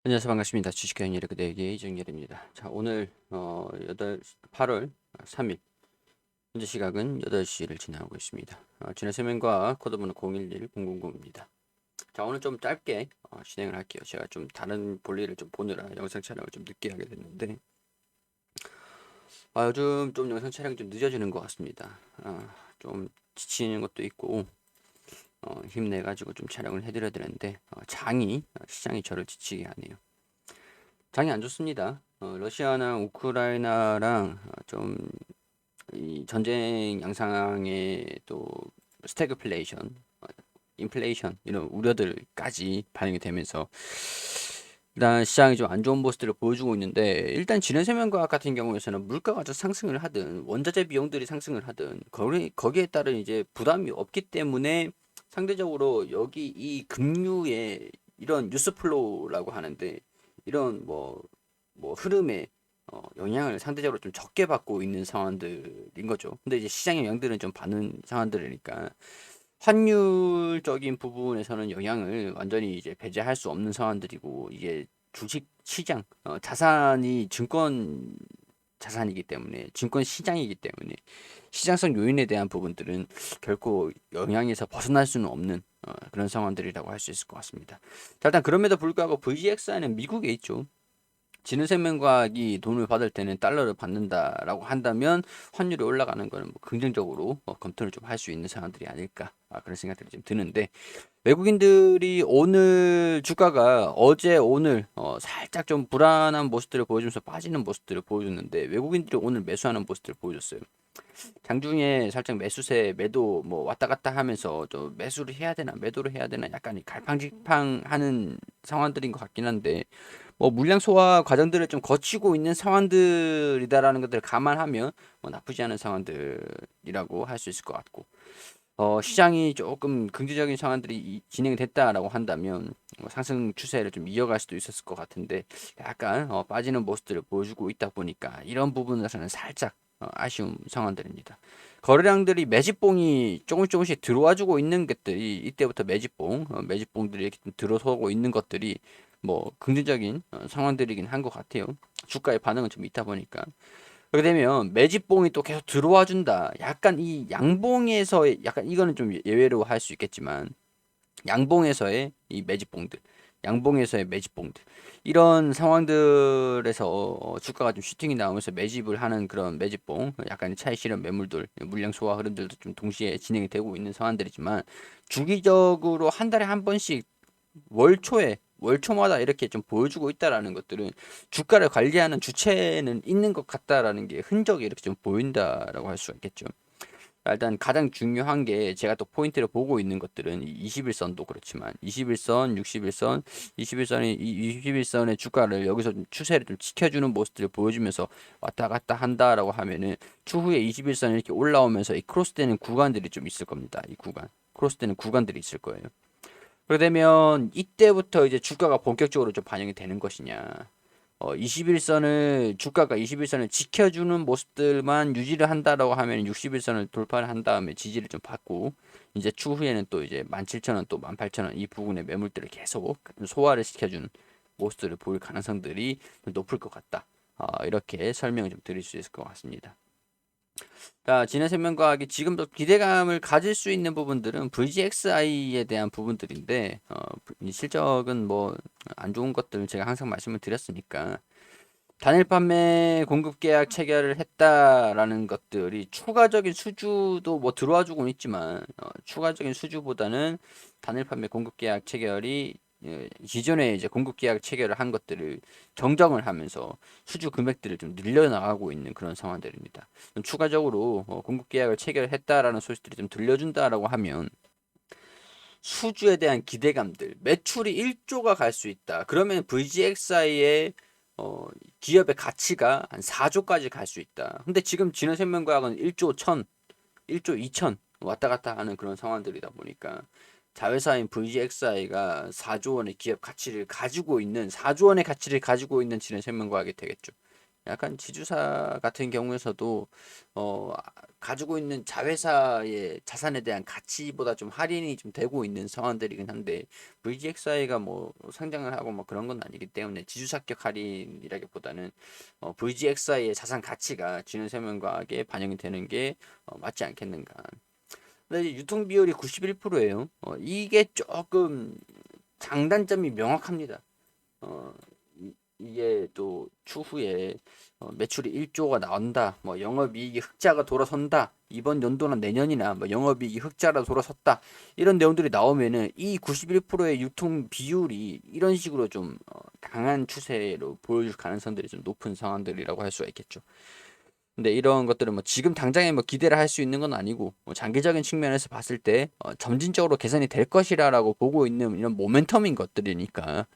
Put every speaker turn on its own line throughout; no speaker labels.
안녕하세요. 반갑습니다. 주식회원 여러 그대에게 이정열입니다. 자, 오늘 8월 3일 현재 시각은 8시를 지나고 있습니다. 지난 세면과 코드번호 011000입니다. 자, 오늘 좀 짧게 진행을 할게요. 제가 좀 다른 볼일을 좀 보느라 영상 촬영을 좀 늦게 하게 됐는데 요즘 좀 영상 촬영이 좀 늦어지는 것 같습니다. 좀 지치는 것도 있고 힘내가지고 좀 촬영을 해드려야 되는데 시장이 저를 지치게 하네요. 장이 안 좋습니다. 러시아랑 우크라이나랑 좀 이 전쟁 양상에 또 스태그플레이션, 인플레이션 이런 우려들까지 반영이 되면서 일단 시장이 좀 안 좋은 모습들을 보여주고 있는데 일단 지능세면과학 같은 경우에서는 물가가 좀 상승을 하든 원자재 비용들이 상승을 하든 거기에 따른 이제 부담이 없기 때문에 상대적으로 여기 이 금융의 이런 뉴스 플로우라고 하는데 이런 뭐 흐름에 영향을 상대적으로 좀 적게 받고 있는 상황들인 거죠. 근데 이제 시장 영향들은 좀 받는 상황들이니까 환율적인 부분에서는 영향을 완전히 이제 배제할 수 없는 상황들이고 이게 주식 시장, 자산이 증권 자산이기 때문에 증권 시장이기 때문에 시장성 요인에 대한 부분들은 결코 영향에서 벗어날 수는 없는 그런 상황들이라고 할 수 있을 것 같습니다. 자, 일단 그럼에도 불구하고 VGXI는 미국에 있죠. 지능생명과학이 돈을 받을 때는 달러를 받는다라고 한다면 환율이 올라가는 거는 뭐 긍정적으로 검토를 좀 할 수 있는 사람들이 아닐까 그런 생각들이 좀 드는데 외국인들이 오늘 주가가 어제 오늘 살짝 좀 불안한 모습들을 보여주면서 빠지는 모습들을 보여줬는데 외국인들이 오늘 매수하는 모습들을 보여줬어요. 장중에 살짝 매수세 매도 뭐 왔다 갔다 하면서 좀 매수를 해야 되나 매도를 해야 되나 약간 갈팡질팡하는 상황들인 것 같긴 한데 뭐 물량 소화 과정들을 좀 거치고 있는 상황들이다라는 것들을 감안하면 뭐 나쁘지 않은 상황들이라고 할 수 있을 것 같고 시장이 조금 긍정적인 상황들이 진행이 됐다라고 한다면 상승 추세를 좀 이어갈 수도 있었을 것 같은데 약간 빠지는 모습들을 보여주고 있다 보니까 이런 부분에서는 살짝 아쉬운 상황들입니다. 거래량들이 매집봉이 조금씩 들어와주고 있는 것들이 이때부터 매집봉들이 이렇게 좀 들어서고 있는 것들이 뭐 긍정적인 상황들이긴 한 것 같아요. 주가의 반응은 좀 있다 보니까. 그렇게 되면 매집봉이 또 계속 들어와 준다. 약간 이 양봉에서의 약간 이거는 좀 예외로 할 수 있겠지만 양봉에서의 이 매집봉들, 양봉에서의 매집봉들 이런 상황들에서 주가가 좀 슈팅이 나오면서 매집을 하는 그런 매집봉, 약간 차익 실현 매물들, 물량 소화 흐름들도 좀 동시에 진행이 되고 있는 상황들이지만 주기적으로 한 달에 한 번씩 월초마다 이렇게 좀 보여주고 있다라는 것들은 주가를 관리하는 주체는 있는 것 같다라는 게 흔적이 이렇게 좀 보인다라고 할 수가 있겠죠. 일단 가장 중요한 게 제가 또 포인트를 보고 있는 것들은 21선도 그렇지만 21선, 61선, 21선의 주가를 여기서 좀 추세를 좀 지켜주는 모습들을 보여주면서 왔다 갔다 한다라고 하면은 추후에 21선 이렇게 올라오면서 이 크로스되는 구간들이 좀 있을 겁니다. 이 구간. 크로스되는 구간들이 있을 거예요. 그렇게 되면 이때부터 이제 주가가 본격적으로 좀 반영이 되는 것이냐. 21선을 주가가 21선을 지켜주는 모습들만 유지를 한다라고 하면 61선을 돌파를 한 다음에 지지를 좀 받고 이제 추후에는 또 이제 17,000원 또 18,000원 이 부분의 매물들을 계속 소화를 시켜주는 모습들을 보일 가능성들이 높을 것 같다. 이렇게 설명을 좀 드릴 수 있을 것 같습니다. 자, 지난 생명과학이 지금도 기대감을 가질 수 있는 부분들은 VGXI에 대한 부분들인데, 이 실적은 뭐 안 좋은 것들 제가 항상 말씀을 드렸으니까 단일 판매 공급 계약 체결을 했다라는 것들이 추가적인 수주도 뭐 들어와 주고는 있지만 추가적인 수주보다는 단일 판매 공급 계약 체결이 기존에 이제 공급 계약 체결을 한 것들을 정정을 하면서 수주 금액들을 좀 늘려나가고 있는 그런 상황들입니다. 추가적으로 공급 계약을 체결했다라는 소식들이 좀 들려준다라고 하면 수주에 대한 기대감들, 매출이 1조가 갈 수 있다. 그러면 VGXI의 기업의 가치가 한 4조까지 갈 수 있다. 근데 지금 진흥생명과학은 1조 1000, 1조 2000 왔다 갔다 하는 그런 상황들이다 보니까 자회사인 VGXI가 4조 원의 기업 가치를 가지고 있는 4조 원의 가치를 가지고 있는 진흥생명과학이 되겠죠. 약간 지주사 같은 경우에서도 가지고 있는 자회사의 자산에 대한 가치보다 좀 할인이 좀 되고 있는 상황들이긴 한데 VGXI가 뭐 상장을 하고 뭐 그런 건 아니기 때문에 지주사격 할인이라기보다는 VGXI의 자산 가치가 진흥생명과학에 반영이 되는 게 맞지 않겠는가. 근데 유통 비율이 91%예요. 이게 조금 장단점이 명확합니다. 어, 이게 또 추후에 매출이 1조가 나온다, 뭐 영업이익이 흑자가 돌아선다, 이번 연도나 내년이나 뭐 영업이익이 흑자라 돌아섰다, 이런 내용들이 나오면은 이 91%의 유통 비율이 이런 식으로 좀 강한 추세로 보여줄 가능성들이 좀 높은 상황들이라고 할 수가 있겠죠. 근데 이런 것들은 뭐 지금 당장에 뭐 기대를 할 수 있는 건 아니고 뭐 장기적인 측면에서 봤을 때 점진적으로 개선이 될 것이라고 보고 있는 이런 모멘텀인 것들이니까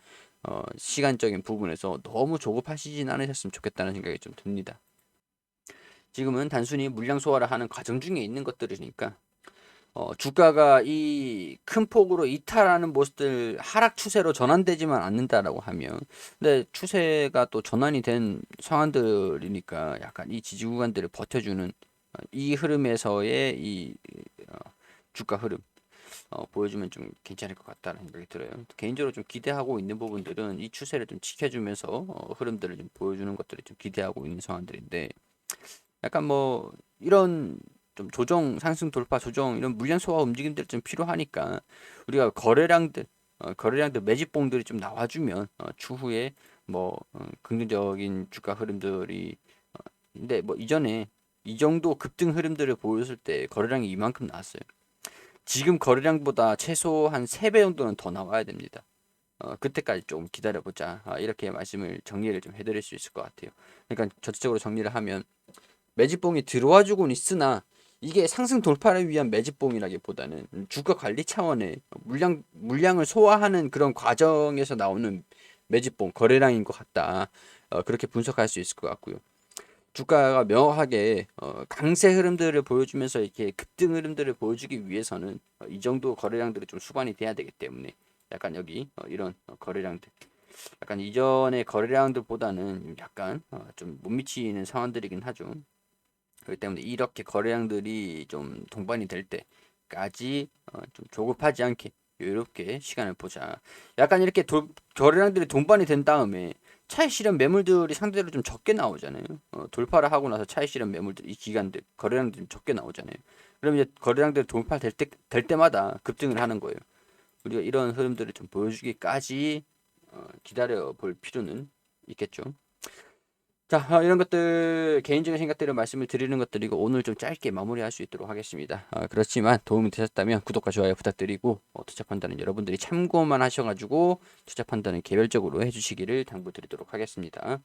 시간적인 부분에서 너무 조급하시진 않으셨으면 좋겠다는 생각이 좀 듭니다. 지금은 단순히 물량 소화를 하는 과정 중에 있는 것들이니까 주가가 이 큰 폭으로 이탈하는 모습들 하락 추세로 전환되지만 않는다라고 하면, 근데 추세가 또 전환이 된 상황들이니까 약간 이 지지 구간들을 버텨주는 이 흐름에서의 이 어, 주가 흐름 보여주면 좀 괜찮을 것 같다는 생각이 들어요. 개인적으로 좀 기대하고 있는 부분들은 이 추세를 좀 지켜주면서 흐름들을 좀 보여주는 것들을 좀 기대하고 있는 상황들인데, 약간 뭐 이런 좀 조정, 상승 돌파 조정, 이런 물량 소화 움직임들이 좀 필요하니까 우리가 거래량들 매집봉들이 좀 나와주면 추후에 뭐 긍정적인 주가 흐름들이 근데 뭐 이전에 이 정도 급등 흐름들을 보였을 때 거래량이 이만큼 나왔어요. 지금 거래량보다 최소 한 3배 정도는 더 나와야 됩니다. 그때까지 좀 기다려보자. 이렇게 말씀을 정리를 좀 해드릴 수 있을 것 같아요. 그러니까 전체적으로 정리를 하면 매집봉이 들어와 주곤 있으나 이게 상승 돌파를 위한 매집봉이라기보다는 주가 관리 차원의 물량을 소화하는 그런 과정에서 나오는 매집봉 거래량인 것 같다. 그렇게 분석할 수 있을 것 같고요. 주가가 명확하게 강세 흐름들을 보여주면서 이렇게 급등 흐름들을 보여주기 위해서는 이 정도 거래량들이 좀 수반이 돼야 되기 때문에 약간 여기 이런 거래량들 약간 이전의 거래량들보다는 약간 좀 못 미치는 상황들이긴 하죠. 그렇기 때문에 이렇게 거래량들이 좀 동반이 될 때까지 좀 조급하지 않게 이렇게 시간을 보자. 약간 이렇게 거래량들이 동반이 된 다음에 차익 실현 매물들이 상대로 좀 적게 나오잖아요. 돌파를 하고 나서 차익 실현 매물들 이 기간들 거래량들이 좀 적게 나오잖아요. 그럼 이제 거래량들이 돌파될 될 때마다 급등을 하는 거예요. 우리가 이런 흐름들을 좀 보여주기까지 기다려 볼 필요는 있겠죠. 자, 이런 것들 개인적인 생각들을 말씀을 드리는 것들이고 오늘 좀 짧게 마무리할 수 있도록 하겠습니다. 그렇지만 도움이 되셨다면 구독과 좋아요 부탁드리고 투자 판단은 여러분들이 참고만 하셔가지고 투자 판단은 개별적으로 해주시기를 당부드리도록 하겠습니다.